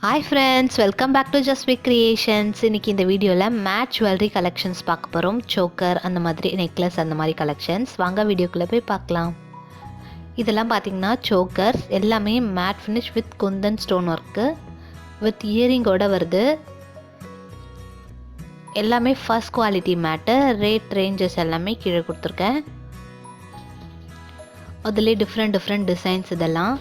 Hi friends, welcome back to ஜஸ்ட்விக் creations. இன்றைக்கி இந்த வீடியோவில் மேட் ஜுவல்லரி கலெக்ஷன்ஸ் பார்க்க போகிறோம். சோக்கர், அந்த மாதிரி நெக்லஸ், அந்த மாதிரி கலெக்ஷன்ஸ். வாங்க வீடியோக்குள்ளே போய் பார்க்கலாம். இதெல்லாம் பார்த்திங்கன்னா சோக்கர்ஸ் எல்லாமே matte finish with kundan stone work with இயரிங்கோடு வருது. எல்லாமே first quality matte. Rate ranges எல்லாமே கீழே கொடுத்துருக்கேன். அதிலே டிஃப்ரெண்ட் டிசைன்ஸ். இதெல்லாம்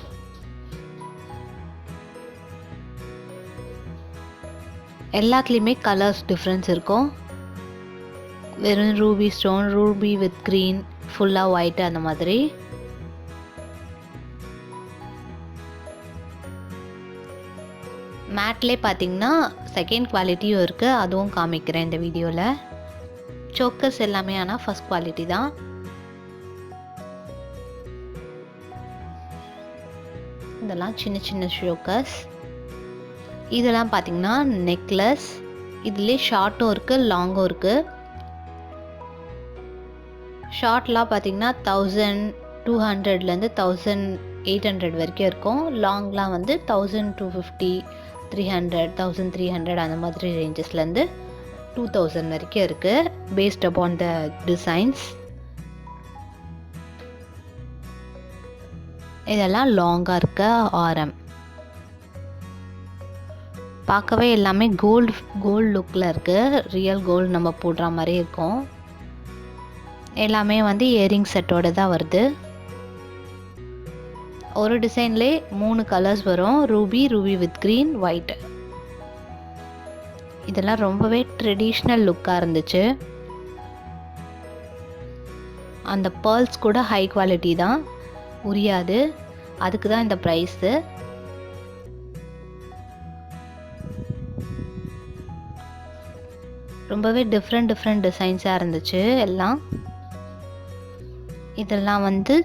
எல்லாத்துலேயுமே கலர்ஸ் டிஃப்ரென்ஸ் இருக்கும். வெறும் Ruby stone, Ruby with green, ஃபுல்லாக ஒயிட், அந்த மாதிரி. மேட்லே பார்த்தீங்கன்னா செகண்ட் குவாலிட்டியும் இருக்குது, அதுவும் காமிக்கிறேன் இந்த வீடியோவில். சோக்கர்ஸ் எல்லாமே ஆனால் ஃபர்ஸ்ட் குவாலிட்டி தான். இதெல்லாம் சின்ன சின்ன சோக்கர்ஸ். இதெல்லாம் பார்த்திங்கன்னா நெக்லஸ். இதுலேயே ஷார்ட்டும் இருக்குது, லாங்கும் இருக்குது. ஷார்ட்லாம் பார்த்திங்கன்னா 1200லேருந்து 1800 வரைக்கும் இருக்கும். லாங்லாம் வந்து 1250, 300, 1300 அந்த மாதிரி ரேஞ்சஸ்லேருந்து 2000 வரைக்கும் இருக்குது, பேஸ்ட் அப்பான் த டிசைன்ஸ். இதெல்லாம் லாங்காக இருக்க ஆரம். பார்க்கவே எல்லாமே கோல்டு லுக்கில் இருக்குது. ரியல் கோல்டு நம்ம போடுற மாதிரி இருக்கும். எல்லாமே வந்து இயரிங் செட்டோடு தான் வருது. ஒரு டிசைன்லே 3 கலர்ஸ் வரும். Ruby with green, white. இதெல்லாம் ரொம்பவே ட்ரெடிஷ்னல் லுக்காக இருந்துச்சு. அந்த பேர்ல்ஸ் கூட ஹை குவாலிட்டி தான், உரியாது. அதுக்கு தான் இந்த ப்ரைஸு. ரொம்பவே டிஃப்ரெண்ட் டிசைன்ஸாக இருந்துச்சு எல்லாம். இதெல்லாம் வந்து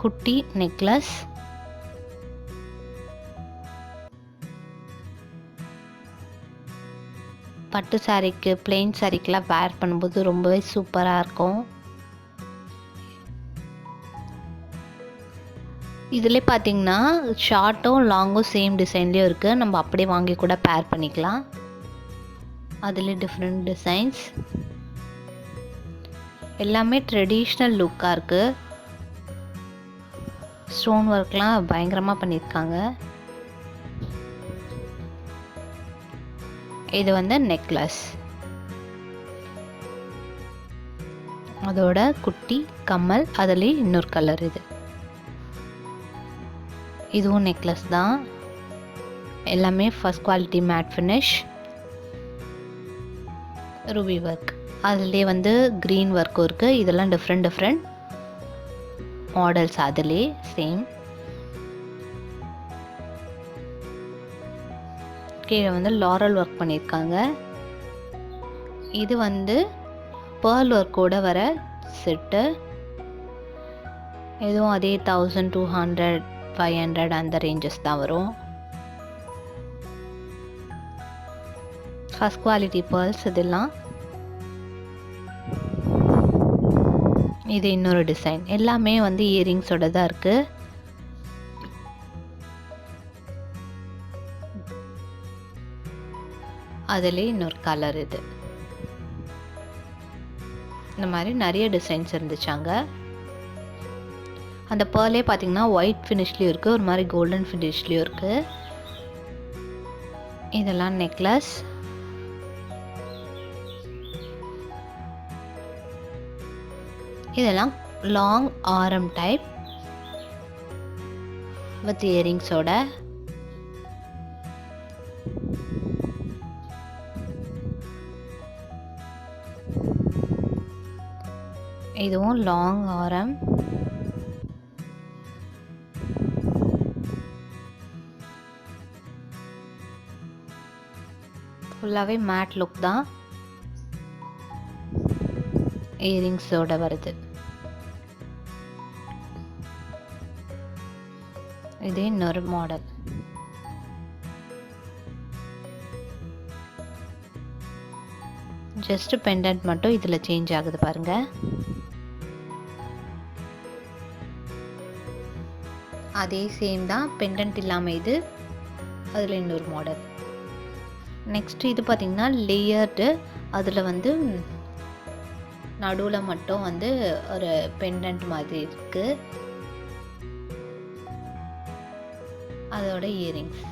குட்டி நெக்லஸ். பட்டு சாரீக்கு, பிளெயின் சாரீக்கெலாம் வேர் பண்ணும்போது ரொம்பவே சூப்பராக இருக்கும். இதில் பார்த்திங்கன்னா ஷார்ட்டும் லாங்கும் சேம் டிசைன்லேயும் இருக்குது. நம்ம அப்படியே வாங்கி கூட பேர் பண்ணிக்கலாம். அதில் டிஃப்ரெண்ட் டிசைன்ஸ். எல்லாமே ட்ரெடிஷ்னல் லுக்காக இருக்குது. ஸ்டோன் ஒர்க்லாம் பயங்கரமாக பண்ணியிருக்காங்க. இது வந்து நெக்லஸ். அதோட குட்டி கம்மல். அதுலேயே இன்னொரு கலர். இதுவும் நெக்லஸ் தான். எல்லாமே first quality matte finish, Ruby work. அதுலேயே வந்து க்ரீன் ஒர்க்கும் இருக்குது. இதெல்லாம் டிஃப்ரெண்ட் மாடல்ஸ். அதுலேயே சேம். கீழே வந்து லாரல் ஒர்க் பண்ணியிருக்காங்க. இது வந்து பேர்ல் ஒர்க்கோட வர செட்டு. இதுவும் அதே 1200, 500 அந்த ரேஞ்சஸ் தான் வரும். ஃபர்ஸ்ட் குவாலிட்டி பேர்ல்ஸ் இதெல்லாம். இது இன்னொரு டிசைன். எல்லாமே வந்து இயரிங்ஸோட தான் இருக்குது. அதுலேயே இன்னொரு கலர். இது இந்த மாதிரி நிறைய டிசைன்ஸ் இருந்துச்சாங்க. அந்த பேர்லே பார்த்தீங்கன்னா ஒயிட் ஃபினிஷ்லேயும் இருக்குது, ஒரு மாதிரி கோல்டன் ஃபினிஷ்லேயும் இருக்குது. இதெல்லாம் நெக்லஸ். இதெல்லாம் லாங் ஆரம் டைப் வித் இயரிங்ஸோட. இதுவும் லாங் ஆரம். ஃபுல்லாகவே மேட் லுக் தான். இயரிங்ஸோட வருது. இது இன்னொரு மாடல். ஜஸ்ட் பெண்டன்ட் மட்டும் இதில் சேஞ்ச் ஆகுது பாருங்கள். அதே சேம் தான், பெண்டன்ட் இல்லாமல் இது அதில் இன்னொரு மாடல். நெக்ஸ்ட்டு இது பார்த்திங்கன்னா லேயர்டு. அதில் வந்து நடுவில் மட்டும் வந்து ஒரு பெண்டன்ட் மாதிரி இருக்குது. அதோட இயரிங்ஸ்.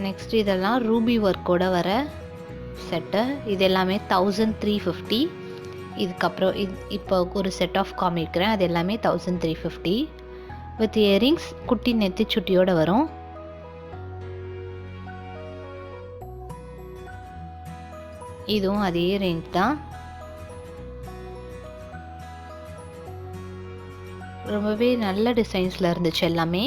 நெக்ஸ்ட் இதெல்லாம் ரூபி ஒர்க்கோட வர செட்டு. இது எல்லாமே 1350. இதுக்கப்புறம் இப்போ ஒரு செட் ஆஃப் காமிக்கிறேன். அது எல்லாமே 1350 வித் இயரிங்ஸ். குட்டி நெத்தி சுட்டியோட வரும். இதுவும் அதே ரேஞ்ச் தான். ரொம்பவே நல்ல டிசைன்ஸில் இருந்துச்சு எல்லாமே.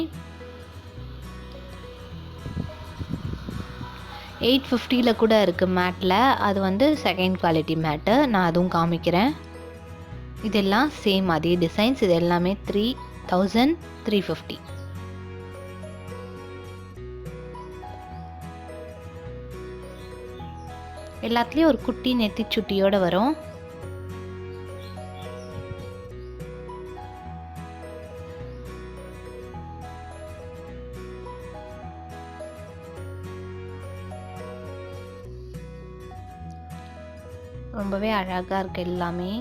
850 கூட இருக்குது மேட்டில். அது வந்து செகண்ட் குவாலிட்டி மேட்டு. நான் அதுவும் காமிக்கிறேன். இதெல்லாம் சேம் அதே டிசைன்ஸ். இது எல்லாமே 3350. எல்லாத்துலேயும் ஒரு குட்டி நெத்தி சுட்டியோட வரும். ரொம்பவே அழகாக இருக்கு எல்லாமே.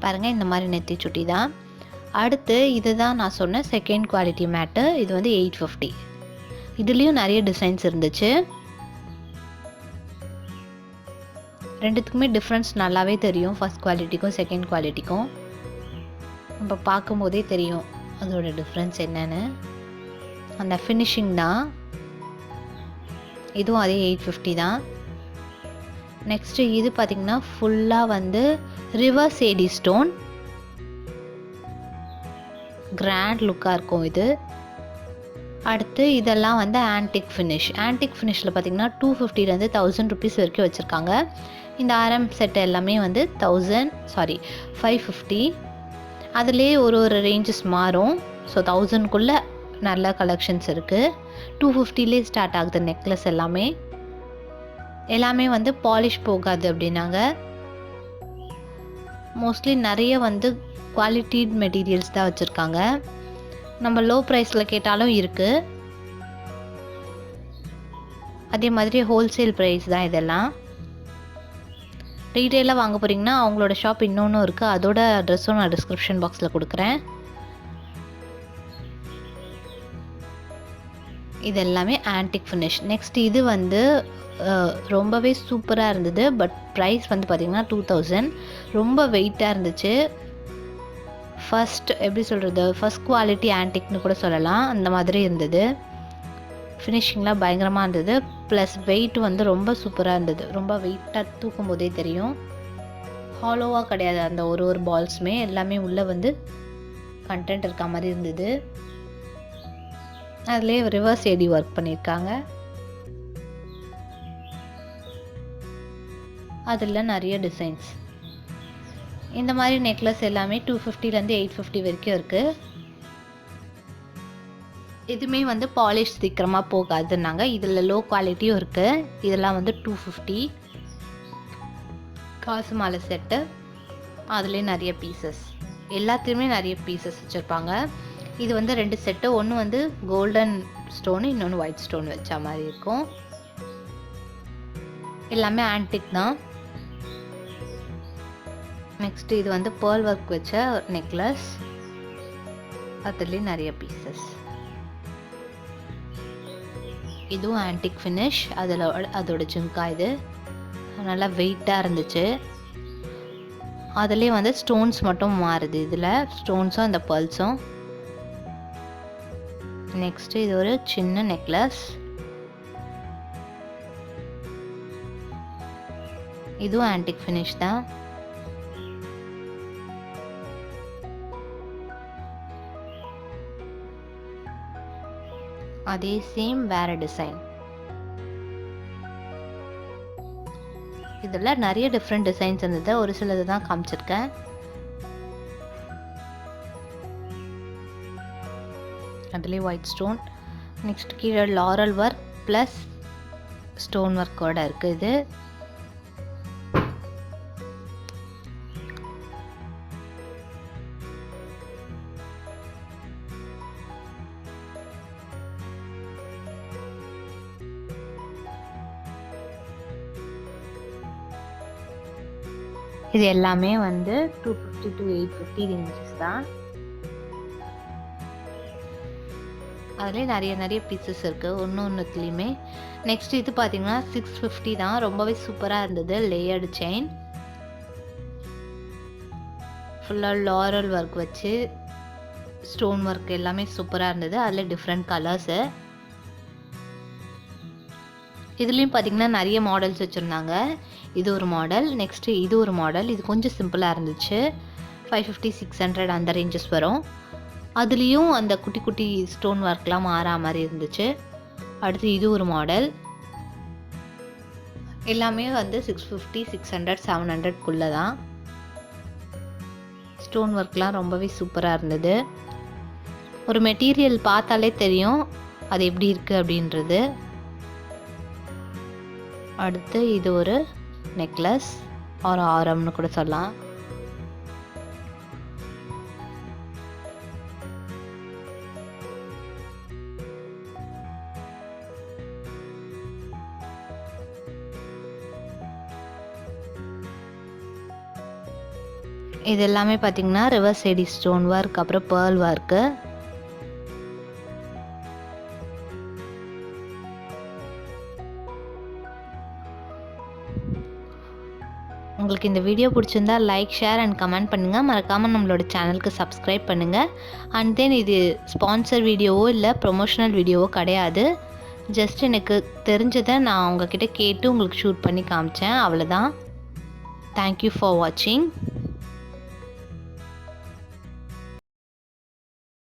பாருங்க, இந்த மாதிரி நெத்தி சுட்டி தான். அடுத்து இதுதான் நான் சொன்ன செகண்ட் குவாலிட்டி மேட்டு. இது வந்து 850. இதுலேயும் நிறைய டிசைன்ஸ் இருந்துச்சு. ரெண்டுத்துக்குமே டிஃப்ரென்ஸ் நல்லாவே தெரியும். ஃபர்ஸ்ட் குவாலிட்டிக்கும் செகண்ட் குவாலிட்டிக்கும் நம்ம பார்க்கும்போதே தெரியும் அதோட டிஃப்ரென்ஸ் என்னன்னு. அந்த ஃபினிஷிங் தான். இதுவும் அதே 850 தான். நெக்ஸ்ட்டு இது பார்த்திங்கன்னா ஃபுல்லாக வந்து ரிவர்ஸ் ஏடி ஸ்டோன். கிராண்ட் லுக்காக இருக்கும் இது. அடுத்து இதெல்லாம் வந்து ஆன்டிக் ஃபினிஷ். ஆன்டிக் ஃபினிஷில் பார்த்திங்கன்னா 250லேருந்து 1000 ருபீஸ் வரைக்கும் வச்சுருக்காங்க. இந்த ஆரம் செட் எல்லாமே வந்து 550. அதுலேயே ஒரு ரேஞ்சஸ் மாறும். ஸோ 1000க்குள்ளே நல்ல கலெக்ஷன்ஸ் இருக்குது. 250லேயே ஸ்டார்ட் ஆகுது நெக்லஸ் எல்லாமே வந்து பாலிஷ் போகாது அப்படின்னாங்க. மோஸ்ட்லி நிறைய வந்து குவாலிட்டி மெட்டீரியல்ஸ் தான் வச்சுருக்காங்க. நம்ம லோ ப்ரைஸில் கேட்டாலும் இருக்குது. அதே மாதிரி ஹோல்சேல் ப்ரைஸ் தான் இதெல்லாம். ரீட்டெயிலாக வாங்க போகிறீங்கன்னா அவங்களோட ஷாப் இன்னொன்று இருக்குது. அதோட அட்ரெஸும் நான் டிஸ்கிரிப்ஷன் பாக்ஸில் கொடுக்குறேன். இது எல்லாமே ஆன்டிக் ஃபினிஷ். நெக்ஸ்ட் இது வந்து ரொம்பவே சூப்பராக இருந்தது. பட் ப்ரைஸ் வந்து பார்த்திங்கன்னா 2000. ரொம்ப வெயிட்டாக இருந்துச்சு. எப்படி சொல்கிறது, ஃபர்ஸ்ட் குவாலிட்டி ஆன்டிக்னு கூட சொல்லலாம். அந்த மாதிரி இருந்தது. ஃபினிஷிங்லாம் பயங்கரமாக இருந்தது. ப்ளஸ் வெயிட் வந்து ரொம்ப சூப்பராக இருந்தது. ரொம்ப வெயிட்டாக தூக்கும் போதே தெரியும். ஹாலோவாக கிடையாது. அந்த ஒரு பால்ஸுமே எல்லாமே உள்ளே வந்து கண்டென்ட் இருக்க மாதிரி இருந்தது. அதுலேயே ரிவர்ஸ் ஏடி ஒர்க் பண்ணியிருக்காங்க. அதில் நிறைய டிசைன்ஸ். இந்த மாதிரி நெக்லஸ் எல்லாமே 250லேருந்து 850 வரைக்கும் இருக்குது. இதுவுமே வந்து பாலிஷ் சீக்கிரமாக போகாதுன்னாங்க. இதில் லோ குவாலிட்டியும் இருக்குது. இதெல்லாம் வந்து 250. காசு மாலை செட்டு. அதுலேயே நிறைய பீசஸ். எல்லாத்துலேயுமே நிறைய பீசஸ் வச்சுருப்பாங்க. இது வந்து 2 செட்டு. ஒன்று வந்து கோல்டன் ஸ்டோனு, இன்னொன்று ஒயிட் ஸ்டோன் வச்ச மாதிரி இருக்கும். எல்லாமே ஆன்டிக் தான். நெக்ஸ்ட் இது வந்து பேர்ல் ஒர்க் வச்ச நெக்லஸ். அதுலேயே நிறைய பீசஸ். இதுவும் ஆன்டிக் ஃபினிஷ். அதோட ஜும்கா இது நல்லா வெயிட்டாக இருந்துச்சு. அதுலேயே வந்து ஸ்டோன்ஸ் மட்டும் மாறுது. இதில் ஸ்டோன்ஸும் அந்த பேர்ல்ஸும். நெக்ஸ்ட் இது ஒரு சின்ன நெக்லஸ். இதுவும் ஆன்டிக் ஃபினிஷ் தான். அதே சேம் வேற டிசைன். இதில் நிறைய டிஃப்ரெண்ட் டிசைன்ஸ் இருந்தது, ஒரு சிலது தான் காமிச்சிருக்கேன். அதுலேயே ஒயிட் ஸ்டோன். நெக்ஸ்ட் கீழே லாரல் ஒர்க் ப்ளஸ் ஸ்டோன் ஒர்க்கோட இருக்குது இது. இது எல்லாமே வந்து 250 to 850 ரேஞ்சஸ் தான். அதுலேயே நிறைய பீசஸ் இருக்குது ஒன்றுத்துலேயுமே. நெக்ஸ்ட் இது பார்த்தீங்கன்னா 650 தான். ரொம்பவே சூப்பராக இருந்தது. லேயர்டு செயின் ஃபுல்லாக லாரல் ஒர்க் வச்சு ஸ்டோன் ஒர்க் எல்லாமே சூப்பராக இருந்தது. அதில் டிஃப்ரெண்ட் கலர்ஸு. இதுலேயும் பார்த்தீங்கன்னா நிறைய மாடல்ஸ் வச்சுருந்தாங்க. இது ஒரு மாடல், நெக்ஸ்ட்டு இது ஒரு மாடல். இது கொஞ்சம் சிம்பிளாக இருந்துச்சு. 550 600 அந்த ரேஞ்சஸ் வரும். அதுலேயும் அந்த குட்டி குட்டி ஸ்டோன் ஒர்க்லாம் மாறா மாதிரி இருந்துச்சு. அடுத்து இது ஒரு மாடல். எல்லாமே வந்து 650 600 700க்குள்ளே தான். ஸ்டோன் ஒர்க்லாம் ரொம்பவே சூப்பராக இருந்தது. ஒரு மெட்டீரியல் பார்த்தாலே தெரியும் அது எப்படி இருக்குது அப்படின்றது. அடுத்து இது ஒரு நெக்லஸ் ஒரு ஆரம்னு கூட சொல்லலாம். இது எல்லாமே பார்த்தீங்கன்னா ரிவர்ஸ் சைடு ஸ்டோன் ஒர்க், அப்புறம் பேர்ல் ஒர்க்கு. உங்களுக்கு இந்த வீடியோ பிடிச்சிருந்தா லைக், ஷேர் அண்ட் கமெண்ட் பண்ணுங்கள். மறக்காமல் நம்மளோட சேனலுக்கு சப்ஸ்கிரைப் பண்ணுங்கள். அண்ட் தென் இது ஸ்பான்சர் வீடியோவோ இல்லை ப்ரொமோஷனல் வீடியோவோ கிடையாது. ஜஸ்ட் எனக்கு தெரிஞ்சதை நான் உங்ககிட்ட கேட்டு உங்களுக்கு ஷூட் பண்ணி காமிச்சேன், அவ்வளோதான். தேங்க்யூ ஃபார் வாட்சிங்.